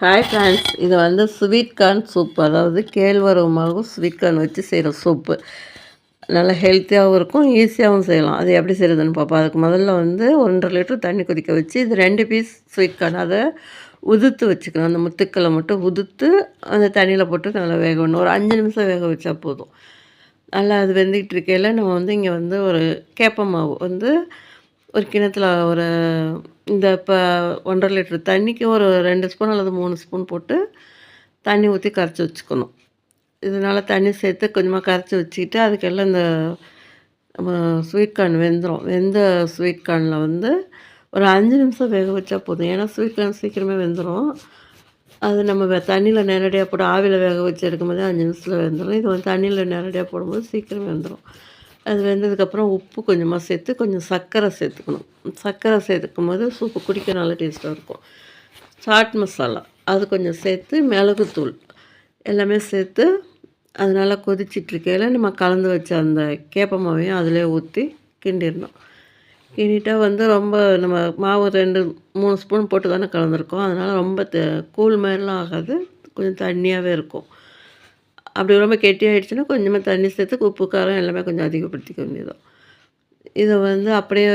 Hi friends, இது வந்து sweet corn soup. அதாவது கேழ்வரகு மாவு ஸ்வீட் கார்ன் வச்சு செய்கிற சூப்பு. நல்லா ஹெல்த்தியாகவும் இருக்கும், ஈஸியாகவும் செய்யலாம். அது எப்படி செய்கிறதுன்னு பார்ப்போம். அதுக்கு முதல்ல வந்து 1 1/2 லிட்டர் தண்ணி கொதிக்க வச்சு, இது 2 பீஸ் ஸ்வீட் கார்ன் அதை உதுத்து வச்சுக்கணும். அந்த முத்துக்களை மட்டும் உதுத்து அந்த தண்ணியில் போட்டு நல்லா வேக விடணும். ஒரு 5 நிமிஷம் வேக வச்சா போதும். நல்லா அது வெந்துக்கிட்டு இருக்கையில் நம்ம வந்து இங்கே வந்து ஒரு கேப்ப மாவு வந்து ஒரு கிண்ணத்துல ஒரு இந்த இப்போ 1 1/2 லிட்டர் தண்ணிக்கு ஒரு 2 ஸ்பூன் அல்லது 3 ஸ்பூன் போட்டு தண்ணி ஊற்றி கரைச்சி வச்சுக்கணும். இதனால் தண்ணி சேர்த்து கொஞ்சமாக கரைச்சி வச்சுக்கிட்டு அதுக்கெல்லாம் இந்த நம்ம ஸ்வீட் கார்ன் வெந்துடும். வெந்த ஸ்வீட் கார்னில் வந்து ஒரு 5 நிமிஷம் வேக வச்சா போதும். ஏன்னா ஸ்வீட் கார்ன் சீக்கிரமே வெந்துடும். அது நம்ம தண்ணியில் நேரடியாக போட்டு ஆவியில் வேக வச்சு எடுக்கும்போதே 5 நிமிஷத்தில் வெந்துடும். இது வந்து தண்ணியில் நேரடியாக போடும்போது சீக்கிரம் வெந்துடும். அது வெந்ததுக்கப்புறம் உப்பு கொஞ்சமாக சேர்த்து கொஞ்சம் சர்க்கரை சேர்த்துக்கணும். சர்க்கரை சேர்த்துக்கும்போது சூப்பு குடிக்க நல்லா டேஸ்ட்டாக இருக்கும். சாட் மசாலா அது கொஞ்சம் சேர்த்து, மிளகுத்தூள் எல்லாமே சேர்த்து அது நல்லா கொதிச்சிட்ருக்கையில் நம்ம கலந்து வச்ச அந்த கேப்ப மாவையும் அதிலே ஊற்றி கிண்டிடணும். கிண்டிட்டா வந்து ரொம்ப நம்ம மாவு 2 3 ஸ்பூன் போட்டு தானே கலந்துருக்கோம். அதனால் ரொம்ப கூழ் மாதிரிலாம் ஆகாது, கொஞ்சம் தண்ணியாகவே இருக்கும். அப்படி ரொம்ப கெட்டியாகிடுச்சுன்னா கொஞ்சமாக தண்ணி சேர்த்து உப்பு காரம் எல்லாமே கொஞ்சம் அதிகப்படுத்திக்க வேண்டியதும். இதை வந்து அப்படியே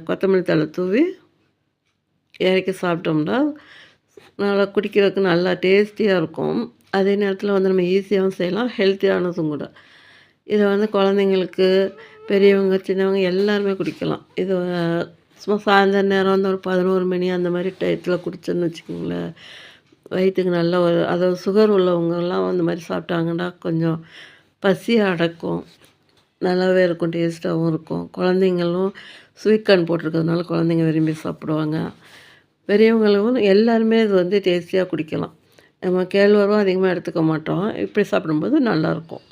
கொத்தமல்லி தழை தூவி இறக்கி சாப்பிட்டோம்னா நல்லா குடிக்கிறதுக்கு நல்லா டேஸ்டியாக இருக்கும். அதே நேரத்தில் வந்து நம்ம ஈஸியாகவும் செய்யலாம், ஹெல்த்தியானதும் கூட. இதை வந்து குழந்தைங்களுக்கு, பெரியவங்க, சின்னவங்க எல்லாருமே குடிக்கலாம். இது சும்மா சாயந்தர நேரம் வந்து ஒரு 11 மணி அந்த மாதிரி டயத்தில் குடிச்சோன்னு வச்சுக்கோங்களேன், வயிற்றுக்கு நல்ல ஒரு அதாவது சுகர் உள்ளவங்கலாம் அந்த மாதிரி சாப்பிட்டாங்கன்னா கொஞ்சம் பசியை அடக்கும். நல்லாவே இருக்கும், டேஸ்ட்டாகவும் இருக்கும். குழந்தைங்களும் ஸ்வீட் கார்ன் போட்டிருக்கிறதுனால குழந்தைங்க விரும்பி சாப்பிடுவாங்க. பெரியவங்களும் எல்லாருமே இது வந்து டேஸ்டியாக குடிக்கலாம். நம்ம கேழ்வரகும் அதிகமாக எடுத்துக்க மாட்டோம். இப்படி சாப்பிடும்போது நல்லாயிருக்கும்.